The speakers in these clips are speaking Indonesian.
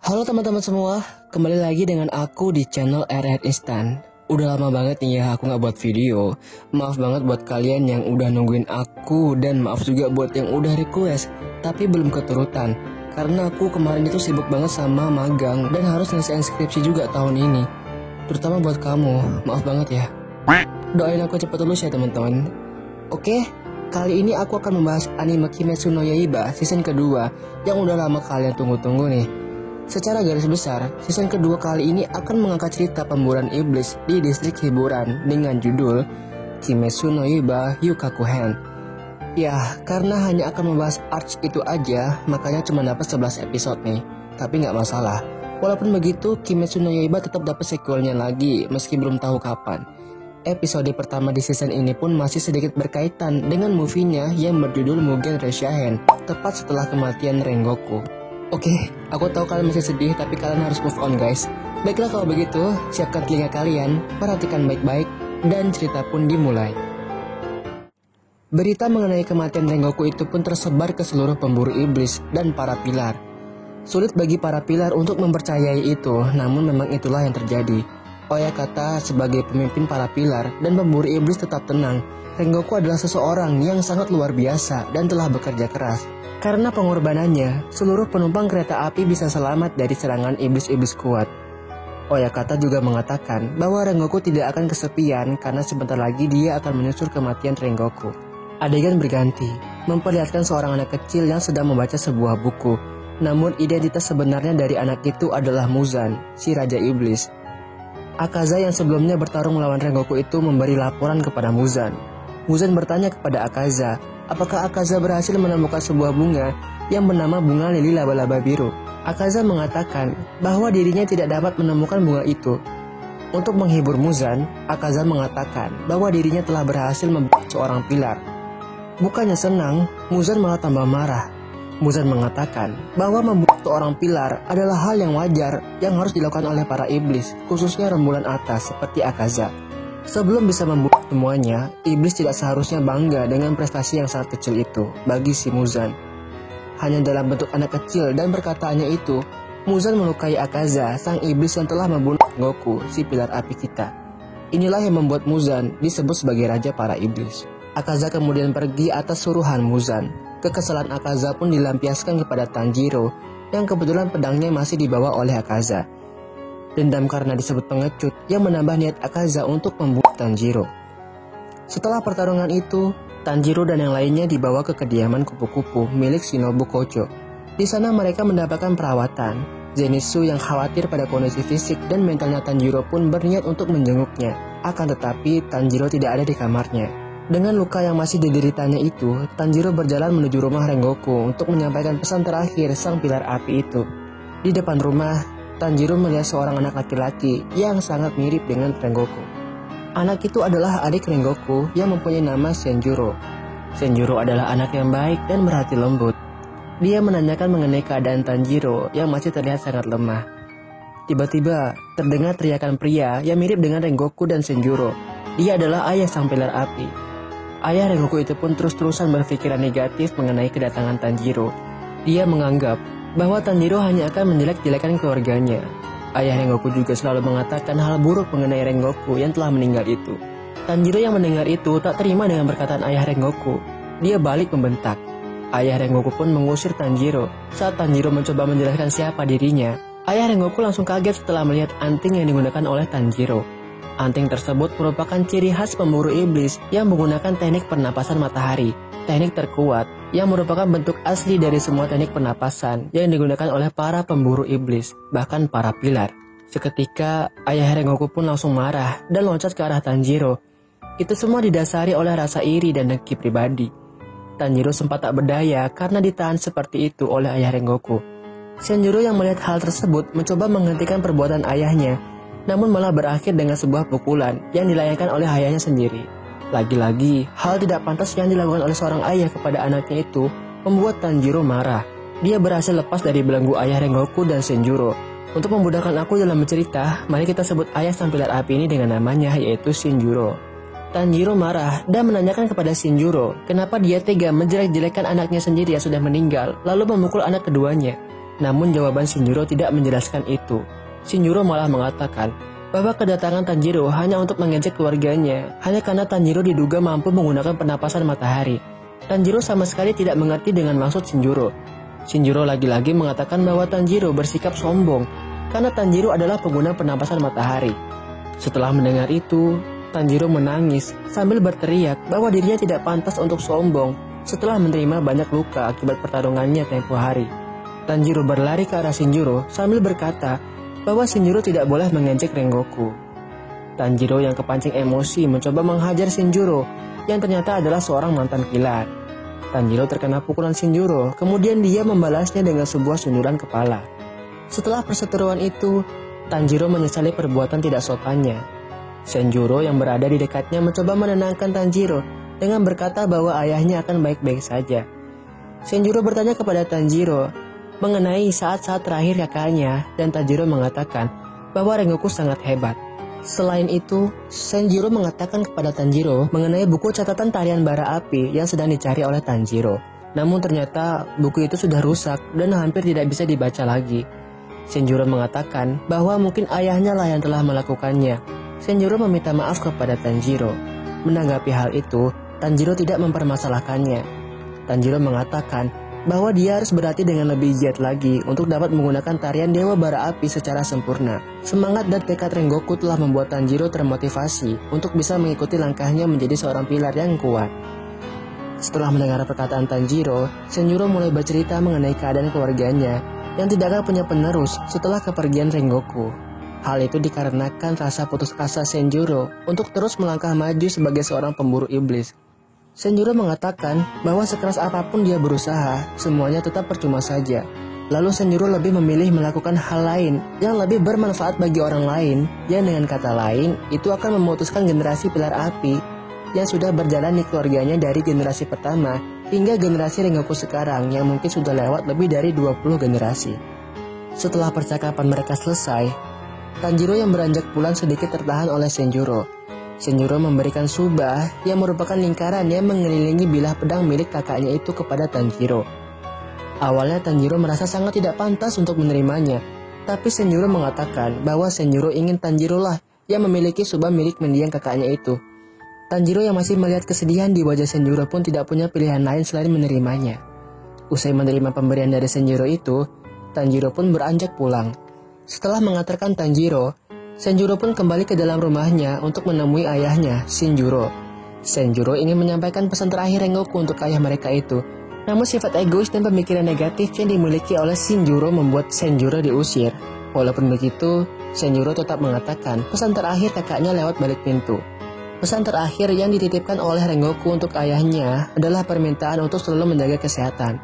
Halo teman-teman semua, kembali lagi dengan aku di channel RR Instan. Udah lama banget nih ya aku gak buat video. Maaf banget buat kalian yang udah nungguin aku, dan maaf juga buat yang udah request tapi belum keturutan. Karena aku kemarin itu sibuk banget sama magang dan harus ngisi skripsi juga tahun ini. Terutama buat kamu, maaf banget ya. Doain aku cepet lulus ya teman-teman. Oke, kali ini aku akan membahas anime Kimetsu no Yaiba season kedua yang udah lama kalian tunggu-tunggu nih. Secara garis besar, season kedua kali ini akan mengangkat cerita pemburuan iblis di distrik hiburan dengan judul Kimetsu no Yaiba Yukakuhen. Ya, karena hanya akan membahas arc itu aja, makanya cuma dapat 11 episode nih. Tapi nggak masalah. Walaupun begitu, Kimetsu no Yaiba tetap dapat sequelnya lagi, meski belum tahu kapan. Episode pertama di season ini pun masih sedikit berkaitan dengan movie-nya yang berjudul Mugen Reishahen, tepat setelah kematian Rengoku. Oke, aku tahu kalian masih sedih, tapi kalian harus move on guys. Baiklah kalau begitu, siapkan telinga kalian, perhatikan baik-baik, dan cerita pun dimulai. Berita mengenai kematian Rengoku itu pun tersebar ke seluruh pemburu iblis dan para pilar. Sulit bagi para pilar untuk mempercayai itu, namun memang itulah yang terjadi. Oyakata sebagai pemimpin para pilar dan pemburu iblis tetap tenang. Rengoku adalah seseorang yang sangat luar biasa dan telah bekerja keras. Karena pengorbanannya, seluruh penumpang kereta api bisa selamat dari serangan iblis-iblis kuat. Oyakata juga mengatakan bahwa Rengoku tidak akan kesepian karena sebentar lagi dia akan menyusul kematian Rengoku. Adegan berganti, memperlihatkan seorang anak kecil yang sedang membaca sebuah buku. Namun identitas sebenarnya dari anak itu adalah Muzan, si Raja Iblis. Akaza yang sebelumnya bertarung melawan Rengoku itu memberi laporan kepada Muzan. Muzan bertanya kepada Akaza, apakah Akaza berhasil menemukan sebuah bunga yang bernama bunga lili laba-laba biru. Akaza mengatakan bahwa dirinya tidak dapat menemukan bunga itu. Untuk menghibur Muzan, Akaza mengatakan bahwa dirinya telah berhasil membunuh seorang pilar. Bukannya senang, Muzan malah tambah marah. Muzan mengatakan bahwa membunuh seorang pilar adalah hal yang wajar yang harus dilakukan oleh para iblis, khususnya rembulan atas seperti Akaza. Sebelum bisa membunuh semuanya, iblis tidak seharusnya bangga dengan prestasi yang sangat kecil itu bagi si Muzan. Hanya dalam bentuk anak kecil dan perkataannya itu, Muzan melukai Akaza, sang iblis yang telah membunuh Goku, si pilar api kita. Inilah yang membuat Muzan disebut sebagai raja para iblis. Akaza kemudian pergi atas suruhan Muzan. Kekesalan Akaza pun dilampiaskan kepada Tanjiro, yang kebetulan pedangnya masih dibawa oleh Akaza. Dendam karena disebut pengecut yang menambah niat Akaza untuk membunuh Tanjiro. Setelah pertarungan itu, Tanjiro dan yang lainnya dibawa ke kediaman kupu-kupu milik Shinobu Kocho. Di sana mereka mendapatkan perawatan. Zenitsu yang khawatir pada kondisi fisik dan mentalnya Tanjiro pun berniat untuk menjenguknya. Akan tetapi Tanjiro tidak ada di kamarnya. Dengan luka yang masih dideritanya itu, Tanjiro berjalan menuju rumah Rengoku untuk menyampaikan pesan terakhir sang pilar api itu. Di depan rumah, Tanjiro melihat seorang anak laki-laki yang sangat mirip dengan Rengoku. Anak itu adalah adik Rengoku yang mempunyai nama Senjuro. Senjuro adalah anak yang baik dan berhati lembut. Dia menanyakan mengenai keadaan Tanjiro yang masih terlihat sangat lemah. Tiba-tiba terdengar teriakan pria yang mirip dengan Rengoku dan Senjuro. Dia adalah ayah sang pilar api. Ayah Rengoku itu pun terus-terusan berpikiran negatif mengenai kedatangan Tanjiro. Dia menganggap bahwa Tanjiro hanya akan menjelek-jelekan keluarganya. Ayah Rengoku juga selalu mengatakan hal buruk mengenai Rengoku yang telah meninggal itu. Tanjiro yang mendengar itu tak terima dengan perkataan ayah Rengoku. Dia balik membentak. Ayah Rengoku pun mengusir Tanjiro. Saat Tanjiro mencoba menjelaskan siapa dirinya, ayah Rengoku langsung kaget setelah melihat anting yang digunakan oleh Tanjiro. Anting tersebut merupakan ciri khas pemburu iblis yang menggunakan teknik pernapasan matahari. Teknik terkuat yang merupakan bentuk asli dari semua teknik pernapasan yang digunakan oleh para pemburu iblis, bahkan para pilar. Seketika, ayah Rengoku pun langsung marah dan loncat ke arah Tanjiro. Itu semua didasari oleh rasa iri dan dengki pribadi. Tanjiro sempat tak berdaya karena ditahan seperti itu oleh ayah Rengoku. Senjuro yang melihat hal tersebut mencoba menghentikan perbuatan ayahnya, namun malah berakhir dengan sebuah pukulan yang dilayangkan oleh ayahnya sendiri. Lagi-lagi, hal tidak pantas yang dilakukan oleh seorang ayah kepada anaknya itu membuat Tanjiro marah. Dia berhasil lepas dari belenggu ayah Rengoku dan Senjuro. Untuk memudahkan aku dalam bercerita, mari kita sebut ayah sang pilar api ini dengan namanya, yaitu Shinjuro. Tanjiro marah dan menanyakan kepada Shinjuro kenapa dia tega menjelek-jelekan anaknya sendiri yang sudah meninggal, lalu memukul anak keduanya. Namun jawaban Shinjiro tidak menjelaskan itu. Shinjiro malah mengatakan bahwa kedatangan Tanjiro hanya untuk mengejek keluarganya, hanya karena Tanjiro diduga mampu menggunakan penapasan matahari. Tanjiro sama sekali tidak mengerti dengan maksud Shinjiro. Shinjiro lagi-lagi mengatakan bahwa Tanjiro bersikap sombong karena Tanjiro adalah pengguna penapasan matahari. Setelah mendengar itu, Tanjiro menangis sambil berteriak bahwa dirinya tidak pantas untuk sombong setelah menerima banyak luka akibat pertarungannya tempo hari. Tanjiro berlari ke arah Shinjiro sambil berkata bahwa Shinjiro tidak boleh mengejek Rengoku. Tanjiro yang kepancing emosi mencoba menghajar Shinjiro yang ternyata adalah seorang mantan pilar. Tanjiro terkena pukulan Shinjiro, kemudian dia membalasnya dengan sebuah sundulan kepala. Setelah perseteruan itu, Tanjiro menyesali perbuatan tidak sopannya. Shinjiro yang berada di dekatnya mencoba menenangkan Tanjiro dengan berkata bahwa ayahnya akan baik-baik saja. Shinjiro bertanya kepada Tanjiro mengenai saat-saat terakhir kakaknya dan Tanjiro mengatakan bahwa Rengoku sangat hebat. Selain itu, Shinjiro mengatakan kepada Tanjiro mengenai buku catatan tarian bara api yang sedang dicari oleh Tanjiro. Namun ternyata buku itu sudah rusak dan hampir tidak bisa dibaca lagi. Shinjiro mengatakan bahwa mungkin ayahnya lah yang telah melakukannya. Shinjiro meminta maaf kepada Tanjiro. Menanggapi hal itu, Tanjiro tidak mempermasalahkannya. Tanjiro mengatakan bahwa dia harus berlatih dengan lebih giat lagi untuk dapat menggunakan tarian Dewa Bara Api secara sempurna. Semangat dan tekad Rengoku telah membuat Tanjiro termotivasi untuk bisa mengikuti langkahnya menjadi seorang pilar yang kuat. Setelah mendengar perkataan Tanjiro, Shinjiro mulai bercerita mengenai keadaan keluarganya yang tidak akan punya penerus setelah kepergian Rengoku. Hal itu dikarenakan rasa putus asa Shinjiro untuk terus melangkah maju sebagai seorang pemburu iblis. Shinjiro mengatakan bahwa sekeras apapun dia berusaha, semuanya tetap percuma saja. Lalu Shinjiro lebih memilih melakukan hal lain yang lebih bermanfaat bagi orang lain, yang dengan kata lain, itu akan memutuskan generasi pilar api yang sudah berjalan di keluarganya dari generasi pertama hingga generasi Rengoku sekarang yang mungkin sudah lewat lebih dari 20 generasi. Setelah percakapan mereka selesai, Tanjiro yang beranjak pulang sedikit tertahan oleh Shinjiro. Shinjiro memberikan subah yang merupakan lingkaran yang mengelilingi bilah pedang milik kakaknya itu kepada Tanjiro. Awalnya Tanjiro merasa sangat tidak pantas untuk menerimanya, tapi Shinjiro mengatakan bahwa Shinjiro ingin Tanjiro lah yang memiliki subah milik mendiang kakaknya itu. Tanjiro yang masih melihat kesedihan di wajah Shinjiro pun tidak punya pilihan lain selain menerimanya. Usai menerima pemberian dari Shinjiro itu, Tanjiro pun beranjak pulang. Setelah mengantarkan Tanjiro, Shinjiro pun kembali ke dalam rumahnya untuk menemui ayahnya, Shinjiro. Shinjiro ingin menyampaikan pesan terakhir Rengoku untuk ayah mereka itu. Namun sifat egois dan pemikiran negatif yang dimiliki oleh Shinjiro membuat Shinjiro diusir. Walaupun begitu, Shinjiro tetap mengatakan pesan terakhir kakaknya lewat balik pintu. Pesan terakhir yang dititipkan oleh Rengoku untuk ayahnya adalah permintaan untuk selalu menjaga kesehatan.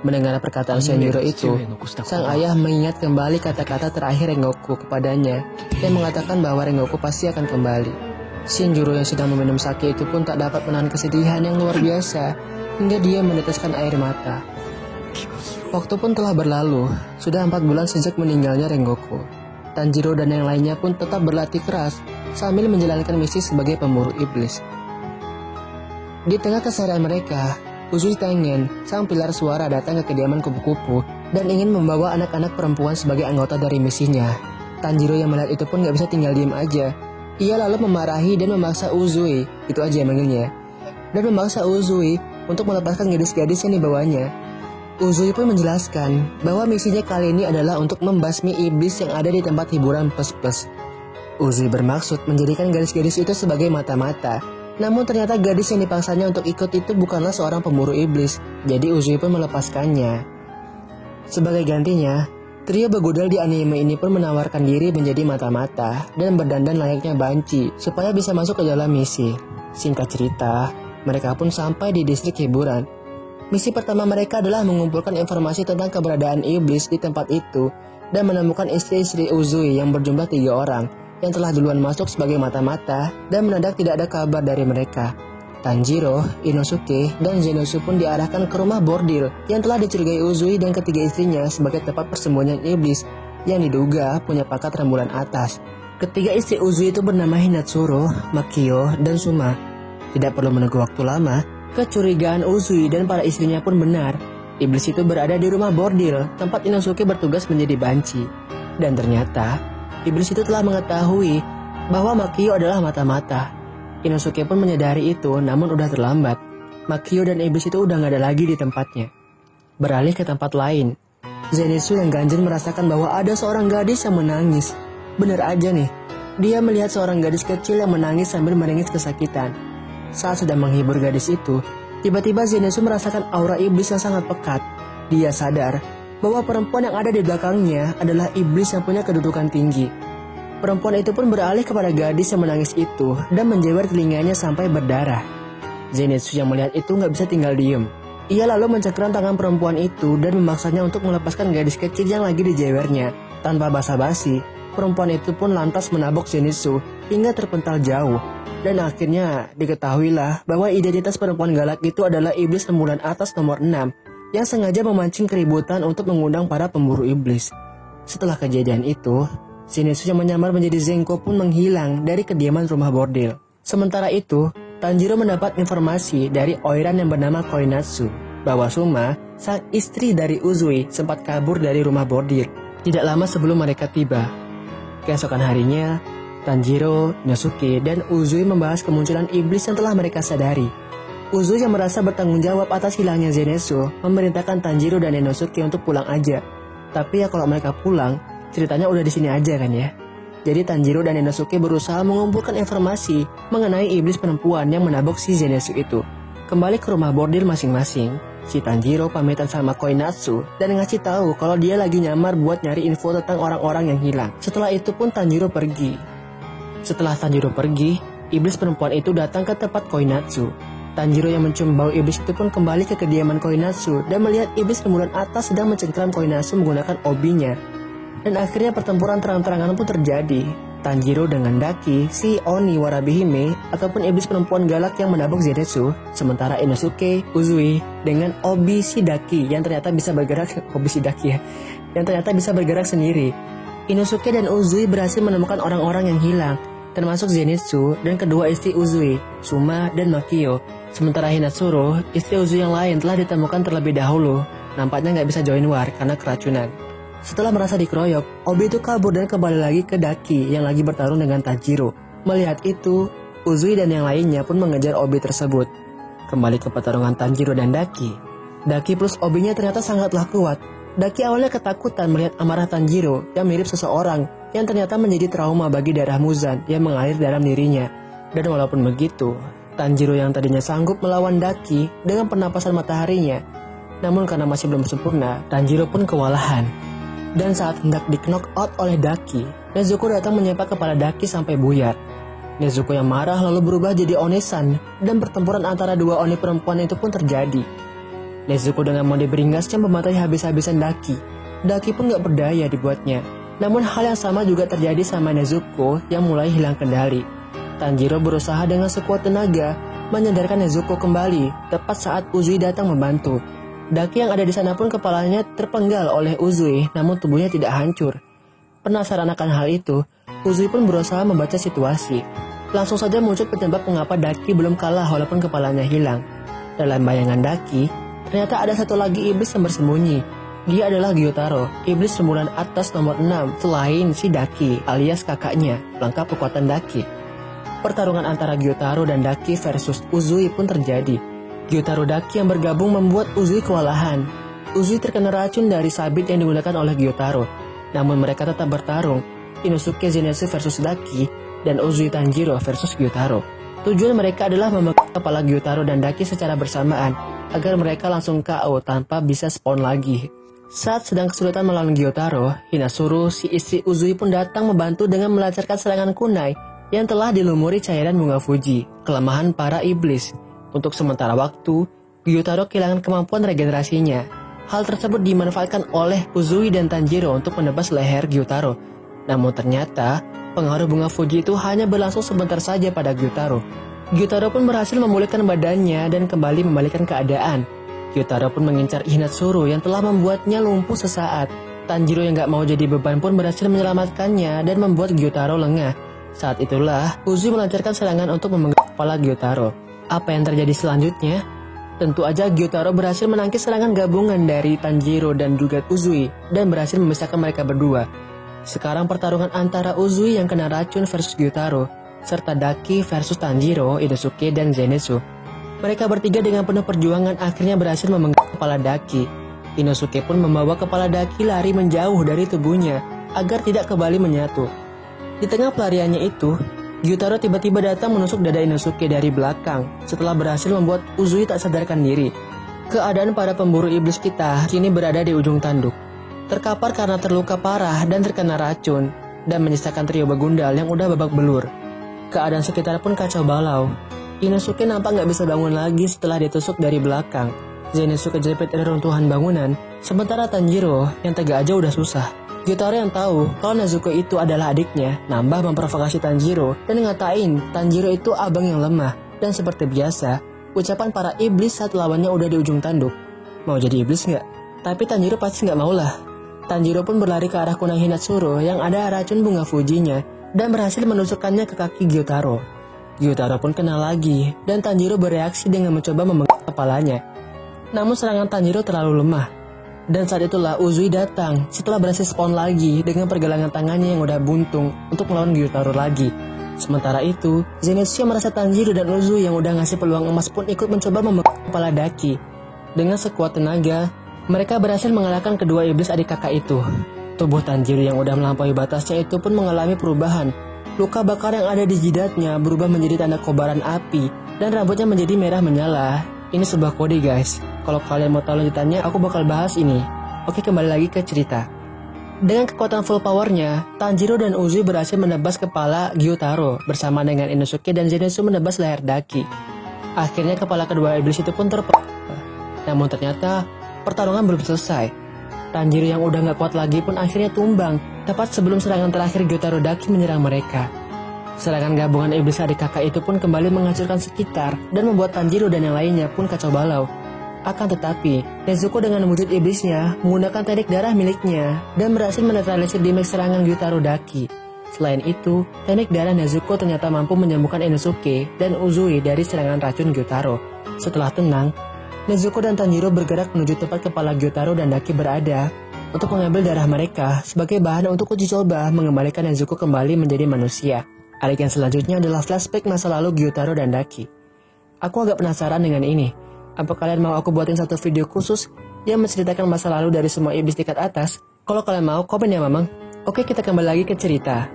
Mendengar perkataan Shinjiro itu, sang ayah mengingat kembali kata-kata terakhir Rengoku kepadanya dan mengatakan bahwa Rengoku pasti akan kembali. Shinjiro yang sedang meminum sake itu pun tak dapat menahan kesedihan yang luar biasa hingga dia meneteskan air mata. Waktu pun telah berlalu, sudah 4 bulan sejak meninggalnya Rengoku. Tanjiro dan yang lainnya pun tetap berlatih keras sambil menjalankan misi sebagai pemburu iblis. Di tengah keseharian mereka, Uzui Tengen, sang pilar suara datang ke kediaman kupu-kupu dan ingin membawa anak-anak perempuan sebagai anggota dari misinya. Tanjiro yang melihat itu pun gak bisa tinggal diam aja. Ia lalu memarahi dan memaksa Uzui, itu aja yang manggilnya, dan memaksa Uzui untuk melepaskan gadis-gadis yang dibawanya. Uzui pun menjelaskan bahwa misinya kali ini adalah untuk membasmi iblis yang ada di tempat hiburan plus-plus. Uzui bermaksud menjadikan gadis-gadis itu sebagai mata-mata. Namun ternyata gadis yang dipaksanya untuk ikut itu bukanlah seorang pemburu iblis, jadi Uzui pun melepaskannya. Sebagai gantinya, trio begudal di anime ini pun menawarkan diri menjadi mata-mata dan berdandan layaknya banci supaya bisa masuk ke dalam misi. Singkat cerita, mereka pun sampai di distrik hiburan. Misi pertama mereka adalah mengumpulkan informasi tentang keberadaan iblis di tempat itu dan menemukan istri-istri Uzui yang berjumlah 3 orang yang telah duluan masuk sebagai mata-mata dan mendadak tidak ada kabar dari mereka. Tanjiro, Inosuke, dan Zenitsu pun diarahkan ke rumah bordil yang telah dicurigai Uzui dan ketiga istrinya sebagai tempat persembunyian iblis yang diduga punya pangkat rembulan atas. Ketiga istri Uzui itu bernama Hinatsuru, Makio, dan Suma. Tidak perlu menunggu waktu lama, kecurigaan Uzui dan para istrinya pun benar. Iblis itu berada di rumah bordil, tempat Inosuke bertugas menjadi banci. Dan ternyata, iblis itu telah mengetahui bahwa Makio adalah mata-mata. Inosuke pun menyadari itu, namun udah terlambat. Makio dan iblis itu udah gak ada lagi di tempatnya. Beralih ke tempat lain, Zenitsu dan Ganjin merasakan bahwa ada seorang gadis yang menangis. Bener aja nih, dia melihat seorang gadis kecil yang menangis sambil menangis kesakitan. Saat sedang menghibur gadis itu, tiba-tiba Zenitsu merasakan aura iblis yang sangat pekat. Dia sadar bahwa perempuan yang ada di belakangnya adalah iblis yang punya kedudukan tinggi. Perempuan itu pun beralih kepada gadis yang menangis itu dan menjewer telinganya sampai berdarah. Zenitsu yang melihat itu gak bisa tinggal diem. Ia lalu mencengkeram tangan perempuan itu dan memaksanya untuk melepaskan gadis kecil yang lagi dijewernya. Tanpa basa-basi, perempuan itu pun lantas menabok Zenitsu hingga terpental jauh. Dan akhirnya diketahuilah bahwa identitas perempuan galak itu adalah iblis rembulan atas nomor 6 yang sengaja memancing keributan untuk mengundang para pemburu iblis. Setelah kejadian itu, Zenitsu yang menyamar menjadi Zenko pun menghilang dari kediaman rumah bordil. Sementara itu, Tanjiro mendapat informasi dari Oiran yang bernama Koinatsu bahwa Suma, sang istri dari Uzui, sempat kabur dari rumah bordil tidak lama sebelum mereka tiba. Keesokan harinya, Tanjiro, Inosuke, dan Uzui membahas kemunculan iblis yang telah mereka sadari. Uzui yang merasa bertanggung jawab atas hilangnya Zenitsu memerintahkan Tanjiro dan Inosuke untuk pulang aja. Tapi ya kalau mereka pulang, ceritanya udah di sini aja kan ya. Jadi Tanjiro dan Inosuke berusaha mengumpulkan informasi mengenai iblis perempuan yang menabok si Zenitsu itu. Kembali ke rumah bordil masing-masing, si Tanjiro pamitan sama Koinatsu dan ngasih tahu kalau dia lagi nyamar buat nyari info tentang orang-orang yang hilang. Setelah itu pun Tanjiro pergi. Setelah Tanjiro pergi, iblis perempuan itu datang ke tempat Koinatsu. Tanjiro yang mencium bau iblis itu pun kembali ke kediaman Koinatsu dan melihat iblis rembulan atas sedang mencengkeram Koinatsu menggunakan obinya. Dan akhirnya pertempuran terang-terangan pun terjadi. Tanjiro dengan Daki, si Oni Warabihime, ataupun iblis perempuan galak yang menabok Zenitsu. Sementara Inosuke, Uzui, dengan Obi si Daki yang ternyata bisa bergerak, Obi si Daki ya, yang ternyata bisa bergerak sendiri. Inosuke dan Uzui berhasil menemukan orang-orang yang hilang, termasuk Zenitsu dan kedua istri Uzui, Suma dan Makio. Sementara Hinatsuru, istri Uzui yang lain telah ditemukan terlebih dahulu. Nampaknya nggak bisa join war karena keracunan. Setelah merasa dikeroyok, Obi itu kabur dan kembali lagi ke Daki yang lagi bertarung dengan Tanjiro. Melihat itu, Uzui dan yang lainnya pun mengejar Obi tersebut. Kembali ke pertarungan Tanjiro dan Daki. Daki plus Obinya ternyata sangatlah kuat. Daki awalnya ketakutan melihat amarah Tanjiro yang mirip seseorang yang ternyata menjadi trauma bagi darah Muzan yang mengalir dalam dirinya. Dan walaupun begitu, Tanjiro yang tadinya sanggup melawan Daki dengan pernapasan mataharinya, namun karena masih belum sempurna, Tanjiro pun kewalahan. Dan saat hendak di-knock out oleh Daki, Nezuko datang menyapa kepala Daki sampai buyar. Nezuko yang marah lalu berubah jadi Onesan dan pertempuran antara dua Oni perempuan itu pun terjadi. Nezuko dengan mode beringasnya mematahi habis-habisan Daki. Daki pun gak berdaya dibuatnya. Namun hal yang sama juga terjadi sama Nezuko yang mulai hilang kendali. Tanjiro berusaha dengan sekuat tenaga menyadarkan Nezuko kembali tepat saat Uzui datang membantu. Daki yang ada di sana pun kepalanya terpenggal oleh Uzui, namun tubuhnya tidak hancur. Penasaran akan hal itu, Uzui pun berusaha membaca situasi. Langsung saja muncul penyebab mengapa Daki belum kalah walaupun kepalanya hilang. Dalam bayangan Daki, ternyata ada satu lagi iblis yang bersembunyi. Dia adalah Gyotaro, iblis rembulan atas nomor 6, selain si Daki alias kakaknya, lengkap kekuatan Daki. Pertarungan antara Gyotaro dan Daki versus Uzui pun terjadi. Gyotaro Daki yang bergabung membuat Uzui kewalahan. Uzui terkena racun dari sabit yang digunakan oleh Gyotaro. Namun mereka tetap bertarung. Inosuke Zenitsu versus Daki dan Uzui Tanjiro versus Gyotaro. Tujuan mereka adalah membekap kepala Gyotaro dan Daki secara bersamaan agar mereka langsung KO tanpa bisa spawn lagi. Saat sedang kesulitan melawan Gyotaro, Hinatsuru, si istri Uzui pun datang membantu dengan melancarkan serangan kunai yang telah dilumuri cairan bunga Fuji, kelemahan para iblis. Untuk sementara waktu, Gyotaro kehilangan kemampuan regenerasinya. Hal tersebut dimanfaatkan oleh Uzui dan Tanjiro untuk menebas leher Gyotaro. Namun ternyata, pengaruh bunga Fuji itu hanya berlangsung sebentar saja pada Gyotaro. Gyotaro pun berhasil memulihkan badannya dan kembali membalikkan keadaan. Gyotaro pun mengincar Hinatsuru yang telah membuatnya lumpuh sesaat. Tanjiro yang gak mau jadi beban pun berhasil menyelamatkannya dan membuat Gyotaro lengah. Saat itulah, Uzui melancarkan serangan untuk memenggal kepala Gyotaro. Apa yang terjadi selanjutnya? Tentu aja Gyutaro berhasil menangkis serangan gabungan dari Tanjiro dan juga Uzui dan berhasil memisahkan mereka berdua. Sekarang pertarungan antara Uzui yang kena racun versus Gyutaro, serta Daki versus Tanjiro, Inosuke, dan Zenitsu. Mereka bertiga dengan penuh perjuangan akhirnya berhasil memegang kepala Daki. Inosuke pun membawa kepala Daki lari menjauh dari tubuhnya agar tidak kembali menyatu. Di tengah pelariannya itu, Gyutaro tiba-tiba datang menusuk dada Inosuke dari belakang setelah berhasil membuat Uzui tak sadarkan diri. Keadaan para pemburu iblis kita kini berada di ujung tanduk, terkapar karena terluka parah dan terkena racun, dan menyisakan trio begundal yang udah babak belur. Keadaan sekitar pun kacau balau. Inosuke nampak gak bisa bangun lagi setelah ditusuk dari belakang. Zenitsu kejepit reruntuhan bangunan, sementara Tanjiro yang tegak aja udah susah. Gyutaro yang tahu kalau Nezuko itu adalah adiknya, nambah memprovokasi Tanjiro dan ngatain Tanjiro itu abang yang lemah. Dan seperti biasa, ucapan para iblis saat lawannya udah di ujung tanduk. Mau jadi iblis nggak? Tapi Tanjiro pasti nggak maulah. Tanjiro pun berlari ke arah kunai Hinatsuru yang ada racun bunga Fujinya dan berhasil menusukkannya ke kaki Gyutaro. Gyutaro pun kena lagi dan Tanjiro bereaksi dengan mencoba memegang kepalanya. Namun serangan Tanjiro terlalu lemah. Dan saat itulah Uzui datang setelah berhasil spawn lagi dengan pergelangan tangannya yang udah buntung untuk melawan Gyutaro lagi. Sementara itu, Zenitsu yang merasa Tanjiro dan Uzui yang udah ngasih peluang emas pun ikut mencoba memegang kepala Daki. Dengan sekuat tenaga, mereka berhasil mengalahkan kedua iblis adik kakak itu. Tubuh Tanjiro yang udah melampaui batasnya itu pun mengalami perubahan. Luka bakar yang ada di jidatnya berubah menjadi tanda kobaran api dan rambutnya menjadi merah menyala. Ini sebuah kode guys. Kalau kalian mau tahu lanjutannya, aku bakal bahas ini. Oke, kembali lagi ke cerita. Dengan kekuatan full powernya, Tanjiro dan Uzui berhasil menebas kepala Gyutaro bersama dengan Inosuke dan Zenitsu menebas leher Daki. Akhirnya kepala kedua iblis itu pun Namun ternyata pertarungan belum selesai. Tanjiro yang udah gak kuat lagi pun akhirnya tumbang tepat sebelum serangan terakhir Gyutaro Daki menyerang mereka. Serangan gabungan iblis adik kakak itu pun kembali menghancurkan sekitar dan membuat Tanjiro dan yang lainnya pun kacau balau. Akan tetapi, Nezuko dengan wujud iblisnya menggunakan teknik darah miliknya dan berhasil menetralisir damage serangan Gyutaro Daki. Selain itu, teknik darah Nezuko ternyata mampu menyembuhkan Inosuke dan Uzui dari serangan racun Gyutaro. Setelah tenang, Nezuko dan Tanjiro bergerak menuju tempat kepala Gyutaro dan Daki berada untuk mengambil darah mereka sebagai bahan untuk uji coba mengembalikan Nezuko kembali menjadi manusia. Adegan selanjutnya adalah flashback masa lalu Gyutaro dan Daki. Aku agak penasaran dengan ini. Apa kalian mau aku buatin satu video khusus yang menceritakan masa lalu dari semua iblis tingkat atas? Kalau kalian mau, komen ya mamang. Oke, kita kembali lagi ke cerita.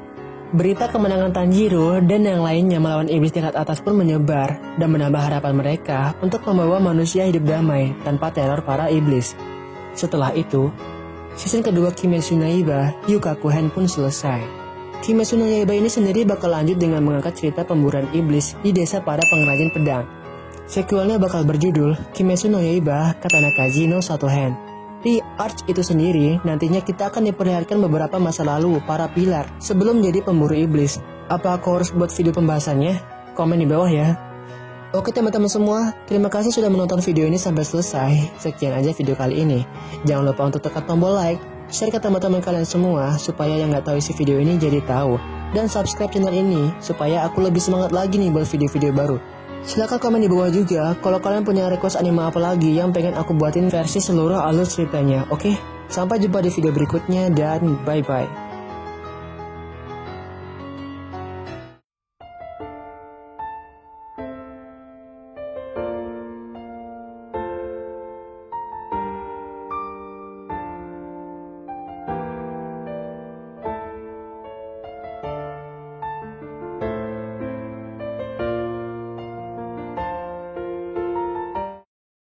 Berita kemenangan Tanjiro dan yang lainnya melawan iblis tingkat atas pun menyebar dan menambah harapan mereka untuk membawa manusia hidup damai tanpa teror para iblis. Setelah itu, season kedua Kimetsu no Yaiba Yukaku Hen pun selesai. Kimetsu no Yaiba ini sendiri bakal lanjut dengan mengangkat cerita pemburuan iblis di desa para pengrajin pedang. Sequelnya bakal berjudul Kimetsu no Yaiba Katanakaji no Satu Hand. Di Arch itu sendiri, nantinya kita akan diperlihatkan beberapa masa lalu para pilar sebelum jadi pemburu iblis. Apa aku harus buat video pembahasannya? Komen di bawah ya. Oke teman-teman semua, terima kasih sudah menonton video ini sampai selesai. Sekian aja video kali ini. Jangan lupa untuk tekan tombol like, share ke teman-teman kalian semua supaya yang nggak tahu isi video ini jadi tahu. Dan subscribe channel ini supaya aku lebih semangat lagi nih buat video-video baru. Silahkan komen di bawah juga kalau kalian punya request anime apa lagi yang pengen aku buatin versi seluruh alur ceritanya. Oke, sampai jumpa di video berikutnya dan bye-bye.